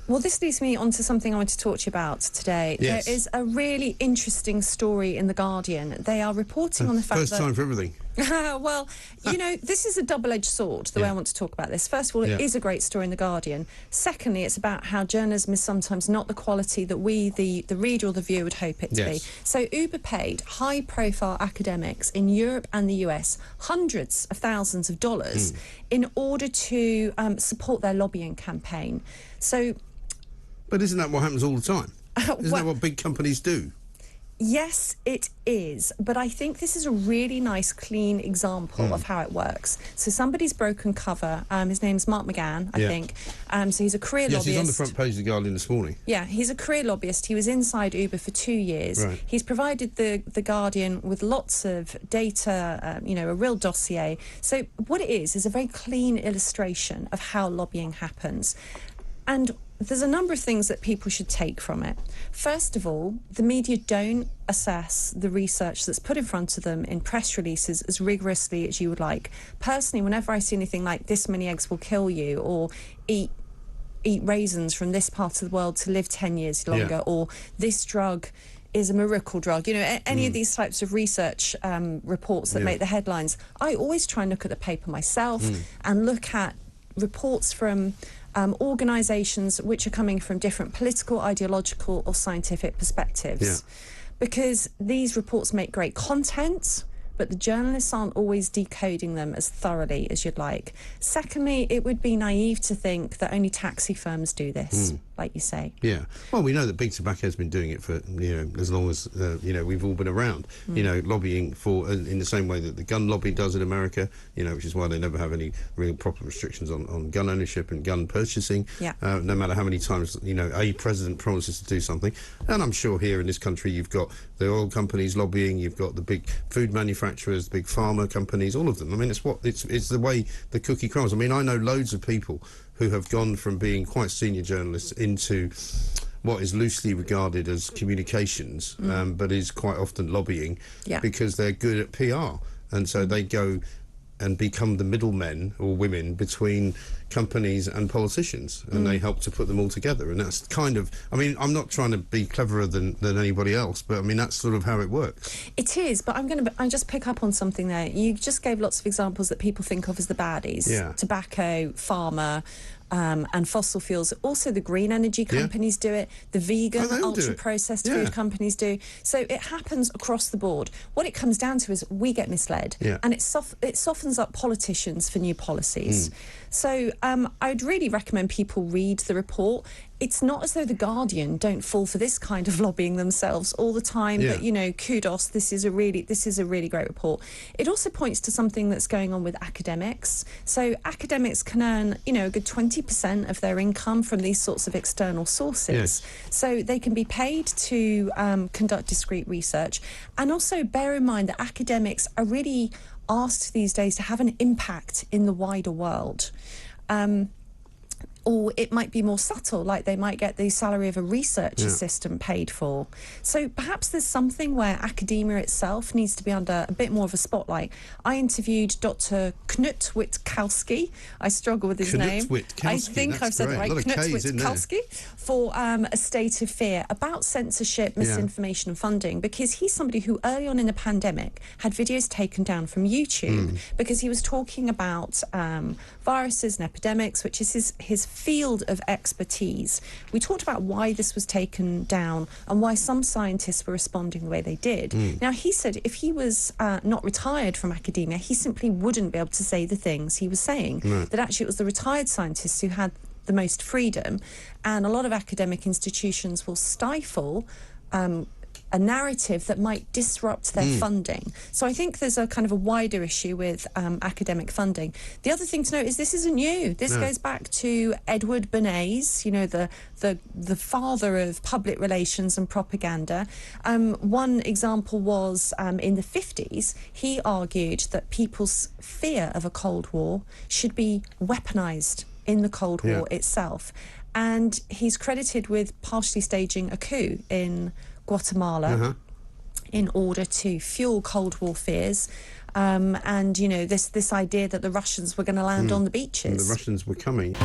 Well, this leads me on to something I want to talk to you about today. Yes. There is a really interesting story in The Guardian. They are reporting on the fact First time for everything. Well, you know, this is a double-edged sword, the way I want to talk about this. First of all, it is a great story in The Guardian. Secondly, it's about how journalism is sometimes not the quality that we, the reader or the viewer, would hope it to be. So Uber paid high-profile academics in Europe and the US hundreds of thousands of dollars in order to support their lobbying campaign. So... But isn't that what happens all the time? Isn't that what big companies do? Yes, it is. But I think this is a really nice, clean example of how it works. So somebody's broken cover. His name's Mark McGann, I think. So he's a career lobbyist. Yes, he's on the front page of The Guardian this morning. Yeah, he's a career lobbyist. He was inside Uber for 2 years. Right. He's provided the Guardian with lots of data, you know, a real dossier. So what it is a very clean illustration of how lobbying happens. And there's a number of things that people should take from it. First of all, the media don't assess the research that's put in front of them in press releases as rigorously as you would like. Personally, whenever I see anything like this many eggs will kill you, or eat raisins from this part of the world to live 10 years longer, or this drug is a miracle drug, you know, any of these types of research reports that make the headlines, I always try and look at the paper myself and look at reports from organisations which are coming from different political, ideological or scientific perspectives. Because these reports make great content, but the journalists aren't always decoding them as thoroughly as you'd like. Secondly, it would be naive to think that only taxi firms do this, like you say. Yeah. Well, we know that big tobacco has been doing it for, you know, as long as, you know, we've all been around, you know, lobbying for, in the same way that the gun lobby does in America, you know, which is why they never have any real proper restrictions on gun ownership and gun purchasing, no matter how many times, you know, a president promises to do something. And I'm sure here in this country you've got the oil companies lobbying, you've got the big food manufacturers, big pharma companies, all of them. I mean, it's the way the cookie crumbles. I mean, I know loads of people who have gone from being quite senior journalists into what is loosely regarded as communications, but is quite often lobbying, because they're good at PR. And so they go and become the middlemen or women between companies and politicians, and they help to put them all together. And that's kind of, I mean, I'm not trying to be cleverer than anybody else, but I mean, that's sort of how it works. It is, but I just pick up on something there. You just gave lots of examples that people think of as the baddies. Tobacco, pharma, and fossil fuels. Also the green energy companies do it, the vegan, ultra-processed food companies do. So it happens across the board. What it comes down to is we get misled, and it softens up politicians for new policies. So I'd really recommend people read the report. It's not as though The Guardian don't fall for this kind of lobbying themselves all the time, but, you know, kudos, this is a really great report. It also points to something that's going on with academics. So academics can earn, you know, a good 20% of their income from these sorts of external sources. So they can be paid to conduct discrete research. And also bear in mind that academics are really asked these days to have an impact in the wider world. Or it might be more subtle, like they might get the salary of a research assistant paid for. So perhaps there's something where academia itself needs to be under a bit more of a spotlight. I interviewed Dr. Knut Witkowski. I struggle with his name. I think I've said it right. Knut Witkowski, for A State of Fear, about censorship, misinformation and funding, because he's somebody who early on in the pandemic had videos taken down from YouTube because he was talking about viruses and epidemics, which is his field of expertise. We talked about why this was taken down and why some scientists were responding the way they did. Now, he said if he was not retired from academia, he simply wouldn't be able to say the things he was saying. That actually it was the retired scientists who had the most freedom, and a lot of academic institutions will stifle a narrative that might disrupt their funding. So I think there's a kind of a wider issue with academic funding. The other thing to note is this isn't new. This goes back to Edward Bernays, you know, the father of public relations and propaganda. One example was in the 50s, he argued that people's fear of a Cold War should be weaponized in the Cold War itself. And he's credited with partially staging a coup in Guatemala in order to fuel Cold War fears, and you know, this idea that the Russians were going to land on the beaches. And the Russians were coming.